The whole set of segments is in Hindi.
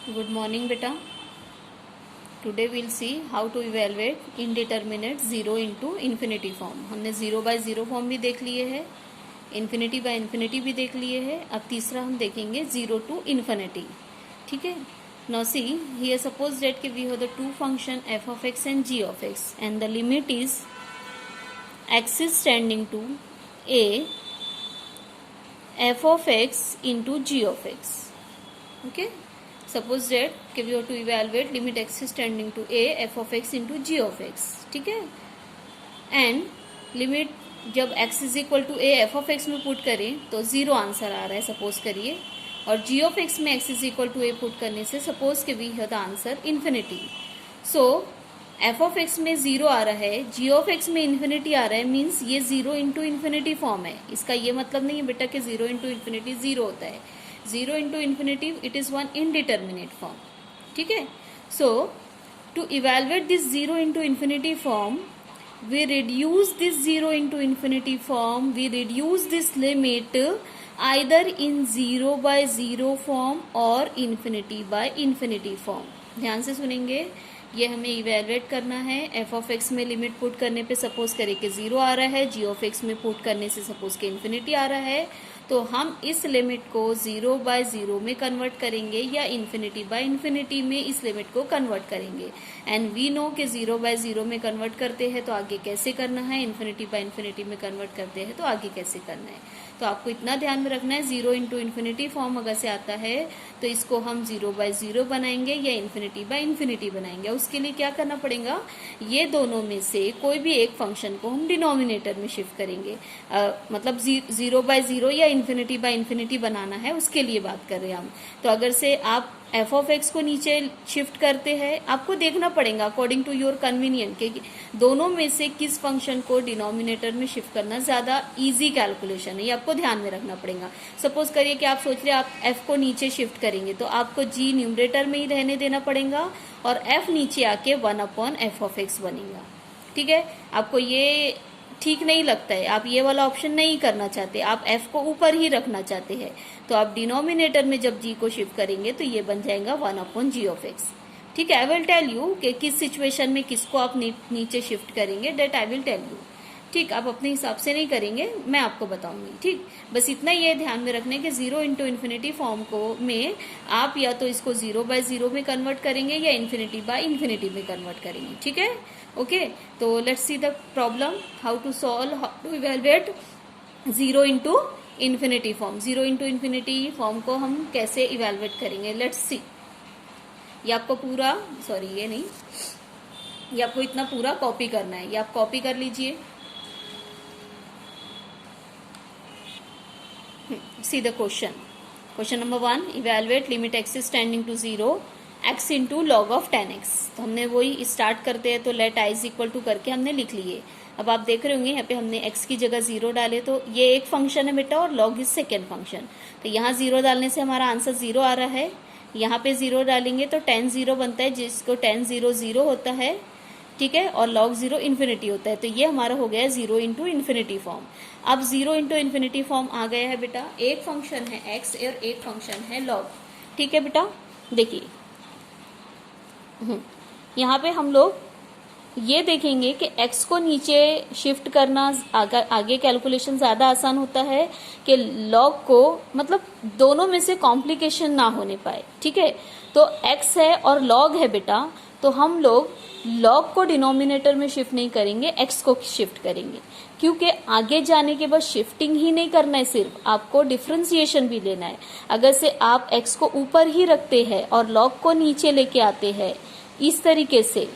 Good morning beta. Today we'll see how to evaluate indeterminate zero into infinity form. हमने zero by zero form भी देख लिए है, infinity by infinity भी देख लिए है. अब तीसरा हम देखेंगे zero to infinity. ठीक है. Now see here, suppose that we have the two function f of x and g of x and the limit is x is tending to a f of x into g of x. Okay. Suppose that we have to evaluate limit x is tending to a f of x into g of x. ठीक है. एंड लिमिट जब x is equal to a f of x में पुट करें तो जीरो आंसर आ रहा है सपोज करिए, और g ऑफ x में x is equal to a put करने से सपोज के we have the answer infinity. So f of x में जीरो आ रहा है, g ऑफ x में इन्फिनिटी आ रहा है, मीन्स ये जीरो इंटू इन्फिनिटी फॉर्म है. इसका ये मतलब नहीं है बेटा कि जीरो इंटू इन्फिनिटी जीरो होता है. Zero into infinity it is one indeterminate form. ठीक है. So to evaluate this zero into infinity form we reduce this zero into infinity form, we reduce this limit either in zero by zero form or infinity by infinity form. ध्यान से सुनेंगे, ये हमें इवेलुएट करना है. f ऑफ x में लिमिट पुट करने पे सपोज करें कि जीरो आ रहा है, g ऑफ x में पुट करने से सपोज के इन्फिनिटी आ रहा है, तो हम इस लिमिट को जीरो बाय जीरो में कन्वर्ट करेंगे या इन्फिनिटी बाय इन्फिनिटी में इस लिमिट को कन्वर्ट करेंगे. एंड वी नो कि जीरो बाय जीरो में कन्वर्ट करते हैं तो आगे कैसे करना है, इन्फिनिटी बाय इन्फिनिटी में कन्वर्ट करते हैं तो आगे कैसे करना है. तो आपको इतना ध्यान में रखना है, जीरो इंटू इन्फिनिटी फॉर्म अगर से आता है तो इसको हम जीरो बाय जीरो बनाएंगे या इन्फिनिटी बाय इन्फिनिटी बनाएंगे. उसके लिए क्या करना पड़ेगा, ये दोनों में से कोई भी एक फंक्शन को हम डिनोमिनेटर में शिफ्ट करेंगे. मतलब जीरो बाय जीरो या इन्फिनिटी बाय इन्फिनिटी बनाना है, उसके लिए बात कर रहे हैं हम. तो अगर से आप f ऑफ x को नीचे शिफ्ट करते हैं, आपको देखना पड़ेगा अकॉर्डिंग टू योर कन्वीनियंट कि दोनों में से किस फंक्शन को डिनोमिनेटर में शिफ्ट करना ज्यादा इजी कैलकुलेशन है, ये आपको ध्यान में रखना पड़ेगा. सपोज करिए कि आप सोच रहे हैं आप f को नीचे शिफ्ट करेंगे तो आपको g न्यूमरेटर में ही रहने देना पड़ेगा और f नीचे आके 1/f ऑफ x बनेगा. ठीक है. आपको ये ठीक नहीं लगता है, आप ये वाला ऑप्शन नहीं करना चाहते, आप f को ऊपर ही रखना चाहते हैं, तो आप डिनोमिनेटर में जब g को शिफ्ट करेंगे तो ये बन जाएगा 1/g ऑफ x. ठीक है. आई विल टेल यू कि किस सिचुएशन में किसको आप नीचे शिफ्ट करेंगे, that I will tell you. ठीक. आप अपने हिसाब से नहीं करेंगे, मैं आपको बताऊंगी. ठीक. बस इतना ये ध्यान में रखने के जीरो इंटू इन्फिनिटी फॉर्म को में आप या तो इसको जीरो बाय जीरो में कन्वर्ट करेंगे या इन्फिनिटी बाय इन्फिनिटी में कन्वर्ट करेंगे. ठीक है. ओके. तो let's see the problem, how to solve, how to evaluate zero into infinity form. Zero into infinity form को हम कैसे इवेलुएट करेंगे, लेट्स सी. ये आपको पूरा, सॉरी ये नहीं, ये आपको इतना पूरा कॉपी करना है, ये आप कॉपी कर लीजिए. See the question. Question number 1. Evaluate limit x is tending to 0 x into log of 10x. तो हमने वही स्टार्ट करते हैं तो let i is equal to करके हमने लिख लिए. अब आप देख रहे होंगे यहाँ पे हमने x की जगह जीरो डाले, तो ये एक फंक्शन है बेटा और log इज सेकेंड फंक्शन. तो यहाँ जीरो डालने से हमारा आंसर जीरो आ रहा है. यहाँ पे जीरो डालेंगे तो 10 जीरो बनता है, जिसको 10 जीरो जीरो होता है. ठीक है. और log जीरो इन्फिनिटी होता है. तो ये हमारा हो गया जीरो इंटू इन्फिनिटी फॉर्म. अब जीरो इंटू इन्फिनिटी फॉर्म आ गया है बेटा. एक फंक्शन है x और एक फंक्शन है log. ठीक है बेटा. देखिए यहाँ पे हम लोग ये देखेंगे कि x को नीचे शिफ्ट करना आगे कैलकुलेशन ज्यादा आसान होता है कि log को, मतलब दोनों में से कॉम्प्लिकेशन ना होने पाए. ठीक है. तो x है और log है बेटा, तो हम लोग log को डिनोमिनेटर में शिफ्ट नहीं करेंगे, x को शिफ्ट करेंगे, क्योंकि आगे जाने के बाद शिफ्टिंग ही नहीं करना है, सिर्फ आपको डिफरेंशिएशन भी लेना है. अगर से आप x को ऊपर ही रखते हैं और log को नीचे लेके आते हैं इस तरीके से,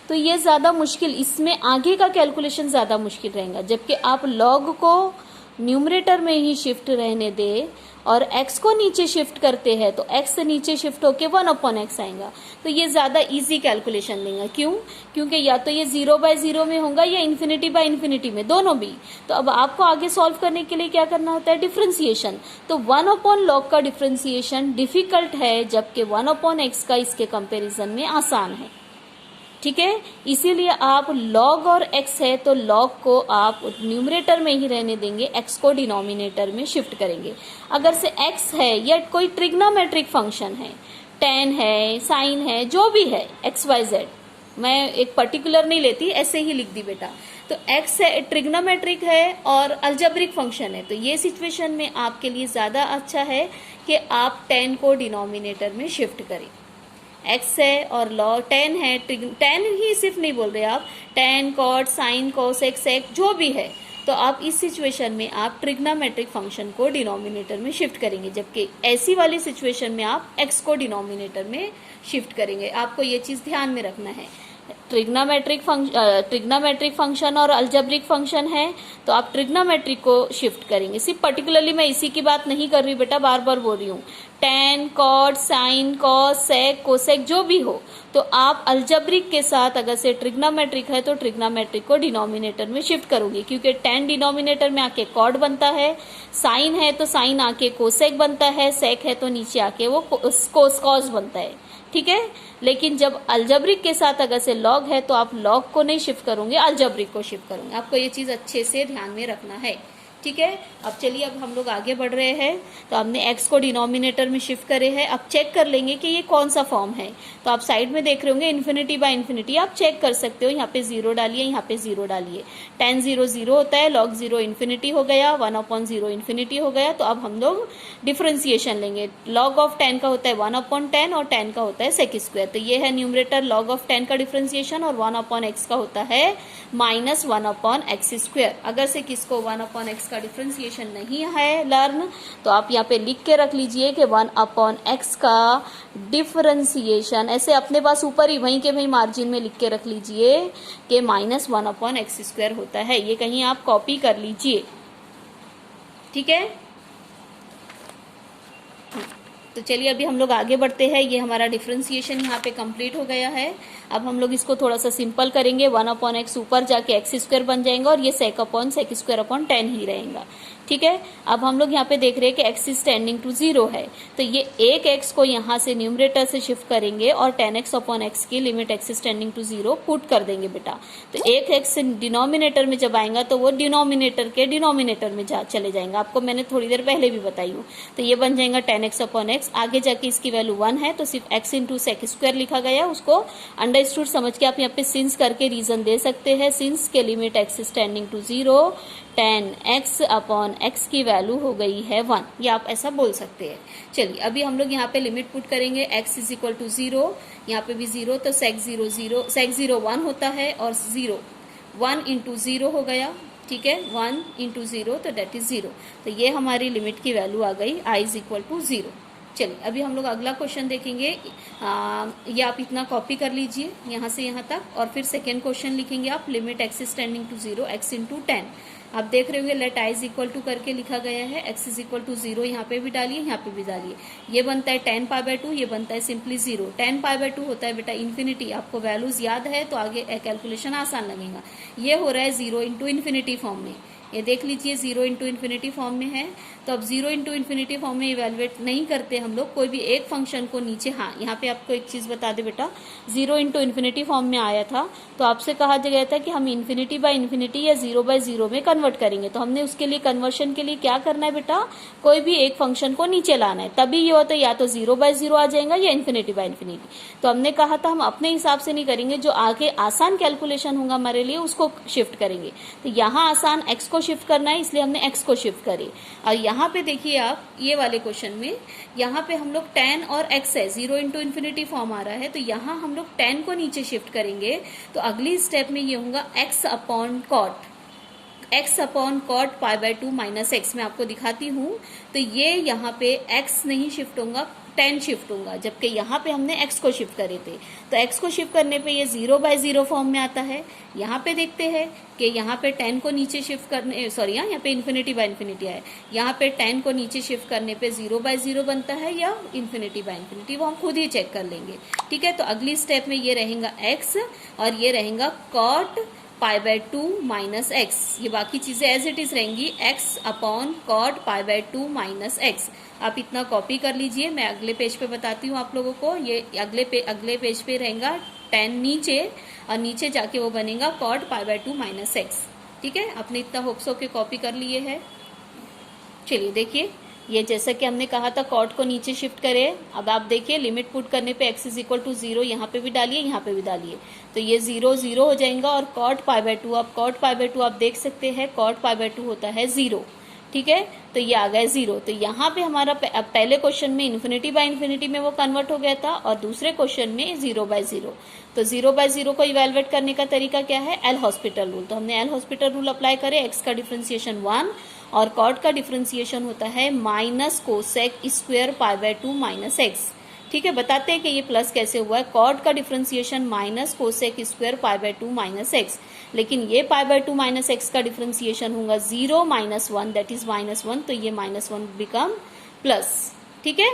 तो ये ज्यादा मुश्किल, इसमें आगे का कैलकुलेशन ज्यादा मुश्किल रहेगा. जबकि आप log को न्यूमरेटर में ही शिफ्ट रहने दे और x को नीचे शिफ्ट करते हैं तो x से नीचे शिफ्ट होके 1/x आएगा, तो ये ज्यादा इजी कैलकुलेशन देगा. क्यों? क्योंकि या तो ये जीरो बाय जीरो में होगा या इन्फिनिटी बाय इन्फिनिटी में, दोनों भी. तो अब आपको आगे सॉल्व करने के लिए क्या करना होता है, डिफरेंशिएशन. तो 1/log का डिफरेंशिएशन डिफिकल्ट है, जबकि 1/x का इसके कंपेरिजन में आसान है. ठीक है। इसीलिए आप log और x है तो log को आप न्यूमरेटर में ही रहने देंगे, x को डिनोमिनेटर में शिफ्ट करेंगे। अगर से x है या कोई ट्रिग्नोमेट्रिक फंक्शन है, tan है, साइन है, जो भी है XYZ, मैं एक पर्टिकुलर नहीं लेती, ऐसे ही लिख दी बेटा। तो x है, ट्रिग्नोमेट्रिक है और अलजेब्रिक फंक्शन है, तो ये सिचुएशन में आपके लिए ज्यादा अच्छा है कि आप tan को डिनोमिनेटर में शिफ्ट करें। x है और log tan है, tan ही सिर्फ नहीं बोल रहे आप, tan cot sin cos x sec जो भी है, तो आप इस सिचुएशन में आप ट्रिग्नोमेट्रिक फंक्शन को डिनोमिनेटर में शिफ्ट करेंगे, जबकि ऐसी वाली सिचुएशन में आप x को डिनोमिनेटर में शिफ्ट करेंगे। आपको ये चीज ध्यान में रखना है। ट्रिग्नोमेट्रिक फंक्शन और अलजेब्रिक फंक्शन है तो आप ट्रिग्नोमेट्रिक को शिफ्ट करेंगे। सिर्फ पर्टिकुलरली मैं इसी की बात नहीं कर रही बेटा, बार बार बोल रही हूँ, tan cot sin cos sec cosec जो भी हो, तो आप अलजेब्रिक के साथ अगर से ट्रिग्नोमेट्रिक है तो ट्रिग्नोमेट्रिक को डिनोमिनेटर में शिफ्ट करोगे, क्योंकि tan डिनोमिनेटर में आके cot बनता है, साइन है तो साइन आके कोसेक बनता है, सेक है तो नीचे आके वो cos बनता है। ठीक है। लेकिन जब अलजेब्रिक के साथ अगर से log है तो आप log को नहीं शिफ्ट करोगे, अलजेब्रिक को शिफ्ट करोगे। आपको ये चीज अच्छे से ध्यान में रखना है। ठीक है। अब चलिए, अब हम लोग आगे बढ़ रहे हैं। तो हमने x को डिनोमिनेटर में शिफ्ट करे हैं। अब चेक कर लेंगे कि ये कौन सा फॉर्म है। तो आप साइड में देख रहे होंगे इन्फिनिटी बाय इन्फिनिटी, आप चेक कर सकते हो। यहाँ पे 0 डालिए, यहाँ पे 0 डालिए। tan 0 0 होता है, log 0 इन्फिनिटी हो गया, 1/0 इन्फिनिटी हो गया। तो अब हम लोग डिफ्रेंसिएशन लेंगे। log ऑफ tan का होता है 1/10 और tan का होता है sec स्क्वायर। तो ये है न्यूमरेटर log ऑफ tan का डिफ्रेंसिएशन, और 1/x का होता है -1/x स्क्वायर। अगर से किसको 1/x का डिफ्रेंसिएशन नहीं है लर्न, तो आप यहाँ पे लिख के रख लीजिए कि 1/x का डिफ्रेंसिएशन, ऐसे अपने पास ऊपर ही वहीं के वहीं मार्जिन में लिख के रख लीजिए कि -1/x स्क्वायर होता है। ये कहीं आप कॉपी कर लीजिए। ठीक है। तो चलिए अभी हम लोग आगे बढ़ते हैं। ये हमारा डिफ्रेंसिएशन यहाँ पे कंप्लीट हो गया है। अब हम लोग इसको थोड़ा सा सिंपल करेंगे। 1/x ऊपर जाके x स्क्वायर बन जाएगा और ये sec स्क्वायर अपॉन 10 ही रहेगा। ठीक है। अब हम लोग यहाँ पे देख रहे हैं कि x इज टेंडिंग टू 0 है, तो ये एक x को यहाँ से न्यूमरेटर से शिफ्ट करेंगे और 10x अपॉन x की limit x is tending to 0 पुट कर देंगे बेटा। तो एक x डिनोमिनेटर में जब आएगा तो वो डिनोमिनेटर के डिनोमिनेटर में चले जाएंगे। आपको मैंने थोड़ी देर पहले भी बताई हूँ। तो ये बन जाएगा 10x अपॉन x। आगे जाके इसकी वैल्यू 1 है तो सिर्फ x इंटू सेक स्क्वायर लिखा गया, उसको अंडरस्टूड समझ के आप यहाँ पे सिंस करके रीजन दे सकते हैं। सिंस के limit x is tending to 0, 10x upon x की वैल्यू हो गई है 1। ये आप ऐसा बोल सकते हैं। चलिए अभी हम लोग यहाँ पे लिमिट पुट करेंगे। x इज इक्वल टू 0, यहाँ पे भी 0, तो sec 0 1 होता है और 0 1 इंटू 0 हो गया। ठीक है। 1 इंटू 0 तो डेट इज 0। तो ये हमारी लिमिट की वैल्यू आ गई i इज इक्वल टू 0। चलिए अभी हम लोग अगला क्वेश्चन देखेंगे। ये आप इतना कॉपी कर लीजिए यहाँ से यहाँ तक, और फिर सेकेंड क्वेश्चन लिखेंगे आप। Limit x is tending to 0, x into 10। आप देख रहे होंगे let i is equal to करके लिखा गया है। x इज इक्वल टू 0 यहाँ पे भी डालिए, यहाँ पे भी डालिए। ये बनता है 10π/2, ये बनता है सिंपली 0। 10π/2 होता है बेटा इन्फिनिटी। आपको वैल्यूज याद है तो आगे कैलकुलेशन आसान लगेगा। ये हो रहा है 0 इंटू इन्फिनिटी फॉर्म में। ये देख लीजिए 0 इंटू इन्फिनिटी फॉर्म में है। तो अब 0 इंटू इन्फिनिटी फॉर्म में इवेलुएट नहीं करते हम लोग कोई भी एक फंक्शन को नीचे। हाँ, यहाँ पे आपको एक चीज बता दे बेटा, 0 इंटू इन्फिनिटी फॉर्म में आया था तो आपसे कहा गया था कि हम इन्फिनिटी बाय इन्फिनिटी या 0/0 में कन्वर्ट करेंगे। तो हमने उसके लिए कन्वर्शन के लिए क्या करना है बेटा, कोई भी एक फंक्शन को नीचे लाना है। तभी ये होता है या तो 0/0 आ जाएगा या इन्फिनिटी बाय इन्फिनिटी। तो हमने कहा था हम अपने हिसाब से नहीं करेंगे, जो आगे आसान कैलकुलेशन होगा हमारे लिए उसको शिफ्ट करेंगे। तो यहाँ आसान x को शिफ्ट करना है, इसलिए हमने x को शिफ्ट करी। और यहाँ पे देखिए आप ये वाले क्वेश्चन में यहाँ पे हम लोग tan और x है, 0 इंटू इन्फिनिटी फॉर्म आ रहा है, तो यहाँ हम लोग tan को नीचे शिफ्ट करेंगे। तो अगली स्टेप में ये होगा x upon cot π/2 minus x। मैं आपको दिखाती हूँ। तो ये यहाँ पे x नहीं शिफ्ट होगा, tan शिफ्ट होगा, जबकि यहाँ पे हमने x को शिफ्ट करे थे। तो x को शिफ्ट करने पे ये 0/0 फॉर्म में आता है। यहाँ पे देखते हैं कि यहाँ पे tan को नीचे शिफ्ट करने, सॉरी यहाँ पे इन्फिनिटी बाय इन्फिनिटी है। यहाँ पे tan को नीचे शिफ्ट करने पे 0/0 बनता है या इन्फिनिटी बाय इन्फिनिटी, वो हम खुद ही चेक कर लेंगे। ठीक है। तो अगली स्टेप में ये रहेगा x और ये रहेगा कॉट π/2 माइनस x। ये बाकी चीजें एज इट इज रहेंगी, x upon cot π/2 minus x। आप इतना कॉपी कर लीजिए। मैं अगले पेज पे बताती हूँ आप लोगों को। ये अगले पेज पे रहेगा tan नीचे, और नीचे जाके वो बनेगा cot π/2 माइनस एक्स। ठीक है, आपने इतना होप्स हो के कॉपी कर लिए है। चलिए देखिए, ये जैसा कि हमने कहा था कॉट को नीचे शिफ्ट करें। अब आप देखिए लिमिट पुट करने पे x इज इक्वल टू 0 यहाँ पे भी डालिए, यहाँ पे भी डालिए, तो ये 0 0 हो जाएगा। और cot π/2, अब cot π/2 आप देख सकते हैं cot π/2 होता है 0। ठीक है, तो ये आ गया 0। तो यहाँ पे हमारा अब पहले क्वेश्चन में इन्फिनिटी बाय इन्फिनिटी में वो कन्वर्ट हो गया था, और दूसरे क्वेश्चन में 0/0। तो 0/0 को इवेलुएट करने का तरीका क्या है? L Hospital rule. तो हमने एल हॉस्पिटल रूल अप्लाई करे, x का डिफ्रेंसिएशन 1 और कॉट का डिफ्रेंसिएशन होता है minus cosec square π/2 minus x. ठीक है, बताते हैं कि ये प्लस कैसे हुआ है। कॉट का differentiation minus cosec square π/2 minus x, लेकिन ये π/2 माइनस एक्स का डिफ्रेंसिएशन होगा 0 माइनस 1, दैट इज -1, तो ये -1 बिकम प्लस। ठीक है,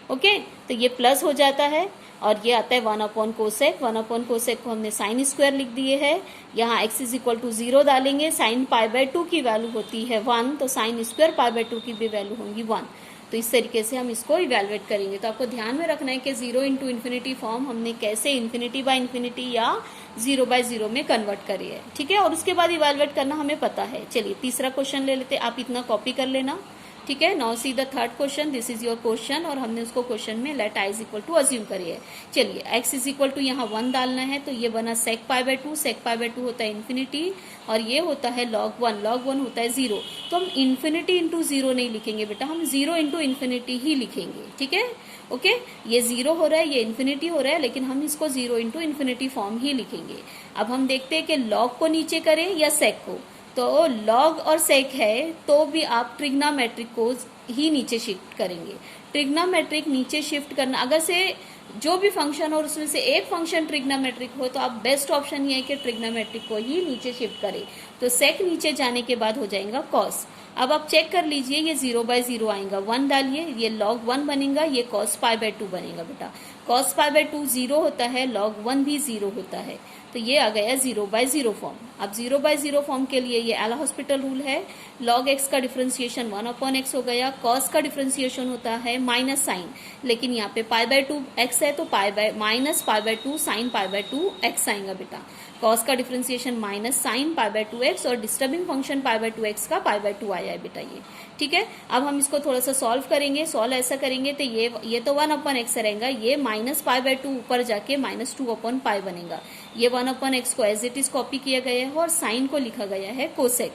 ओके, तो ये प्लस हो जाता है, और ये आता है 1 कोसेक। 1 कोसेक को हमने साइन स्क्वायर लिख दिए है। यहाँ x इज इक्वल टू 0 डालेंगे, साइन π/2 की वैल्यू होती है 1, तो साइन स्क्वायर π/2 की भी वैल्यू होंगी 1। तो इस तरीके से हम इसको इवेलुएट करेंगे। तो आपको ध्यान में रखना है कि 0 इंटू इन्फिनिटी फॉर्म हमने कैसे इन्फिनिटी बाय इन्फिनिटी या 0/0 में कन्वर्ट करी है। ठीक है, और उसके बाद इवेलुएट करना हमें पता है। चलिए तीसरा क्वेश्चन ले लेते, आप इतना कॉपी कर लेना। ठीक है, now see the third question, this is your question, और हमने उसको क्वेश्चन में let I is equal to assume करी है। चलिए x इज इक्वल टू यहाँ 1 डालना है, तो ये बना sec π/2। sec π/2 होता है इन्फिनिटी, और ये होता है log 1। log 1 होता है 0। तो हम इन्फिनिटी इंटू 0 नहीं लिखेंगे बेटा, हम 0 इंटू इन्फिनिटी ही लिखेंगे। ठीक है, ओके, ये 0 हो रहा है, ये इन्फिनिटी हो रहा है, लेकिन हम इसको 0 इंटू इन्फिनिटी फॉर्म ही लिखेंगे। अब हम देखते हैं कि log को नीचे करें या sec को। तो log और sec है, तो भी आप ट्रिग्नोमेट्रिक को ही नीचे शिफ्ट करेंगे। ट्रिग्नोमेट्रिक नीचे शिफ्ट करना, अगर से जो भी फंक्शन हो उसमें से एक फंक्शन ट्रिग्नोमेट्रिक हो, तो आप बेस्ट ऑप्शन ये है कि ट्रिग्नोमेट्रिक को ही नीचे शिफ्ट करें। तो sec नीचे जाने के बाद हो जाएगा cos। अब आप चेक कर लीजिए, ये 0/0 आएगा, 1 डालिए, ये log 1 बनेगा, ये cos π/2 बनेगा बेटा। cos π/2 0 होता है, log 1 भी 0 होता है, तो ये आ गया 0/0 फॉर्म। अब 0/0 फॉर्म के लिए ये एल हॉस्पिटल रूल है। log x का डिफरेंशिएशन 1/x हो गया, cos का डिफरेंशिएशन होता है माइनस साइन, लेकिन यहाँ पे π/2 x है, तो माइनस π/2 साइन π/2 x आएगा बेटा। cos का डिफरेंशिएशन माइनस साइन π/2 x, और डिस्टर्बिंग फंक्शन π/2 x का π/2 आया है बेटा ये। ठीक है, अब हम इसको थोड़ा सा सॉल्व करेंगे। सॉल्व ऐसा करेंगे तो ये तो 1/x रहेगा, ये माइनस π/2 ऊपर जाके -2/π बनेगा। ये 1/x को एज इट इज कॉपी किया गया है, और साइन को लिखा गया है कोसेक।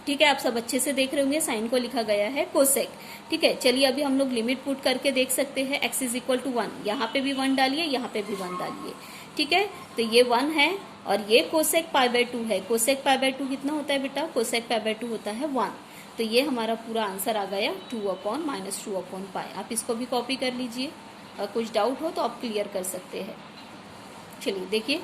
ठीक है, आप सब अच्छे से देख रहे होंगे, साइन को लिखा गया है कोसेक। ठीक है, चलिए अभी हम लोग लिमिट पुट करके देख सकते हैं। x इज इक्वल टू 1, यहाँ पे भी 1 डालिए, यहाँ पे भी 1 डालिए। ठीक है, तो ये 1 है, और ये कोसेक π/2 है। कोसेक π/2 कितना होता है बेटा? कोसेक π/2 होता है 1। तो ये हमारा पूरा आंसर आ गया 2/-2/π। आप इसको भी कॉपी कर लीजिए, और कुछ डाउट हो तो आप क्लियर कर सकते हैं। चलिए देखिए,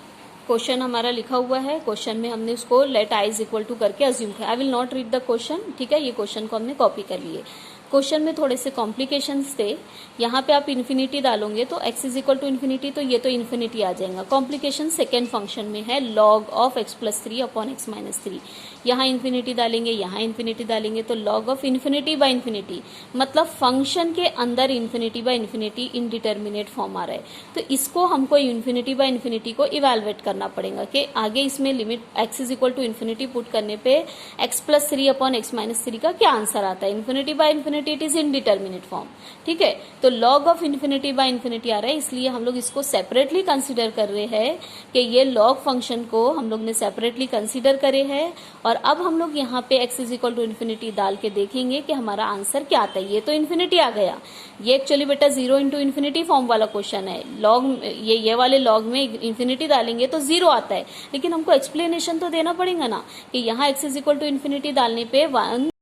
क्वेश्चन हमारा लिखा हुआ है। क्वेश्चन में हमने उसको let I is equal to करके अज्यूम किया। I will not read the question. ठीक है, ये क्वेश्चन को हमने कॉपी कर लिए। क्वेश्चन में थोड़े से कॉम्प्लिकेशंस थे। यहाँ पे आप इन्फिनिटी डालोगे तो x is equal to infinity, तो ये तो इन्फिनिटी आ जाएगा। कॉम्प्लिकेशन सेकेंड फंक्शन में है log ऑफ x+3/x-3। यहाँ इन्फिनिटी डालेंगे, यहाँ इन्फिनिटी डालेंगे, तो log of infinity by infinity, मतलब फंक्शन के अंदर infinity by infinity indeterminate form आ रहा है। तो इसको हमको इन्फिनिटी बाय इन्फिनिटी को इवेलुएट करना पड़ेगा कि आगे इसमें limit x is equal to infinity put करने पे x+3/x-3 का क्या आंसर आता है। Infinity by infinity it is indeterminate form. ठीक है, तो log of infinity by infinity आ रहा है, इसलिए हम लोग इसको सेपरेटली कंसीडर कर रहे हैं कि ये log फंक्शन को हम लोग ने सेपरेटली कंसीडर करे है। और अब हम लोग यहाँ पे x is equal to infinity डाल के देखेंगे कि हमारा आंसर क्या आता है। ये तो इन्फिनिटी आ गया, ये एक्चुअली बेटा 0 इंटू इन्फिनिटी फॉर्म वाला क्वेश्चन है। log ये वाले log में इन्फिनिटी डालेंगे तो 0 आता है, लेकिन हमको एक्सप्लेनेशन तो देना पड़ेगा ना कि यहाँ x is equal to infinity डालने पे 1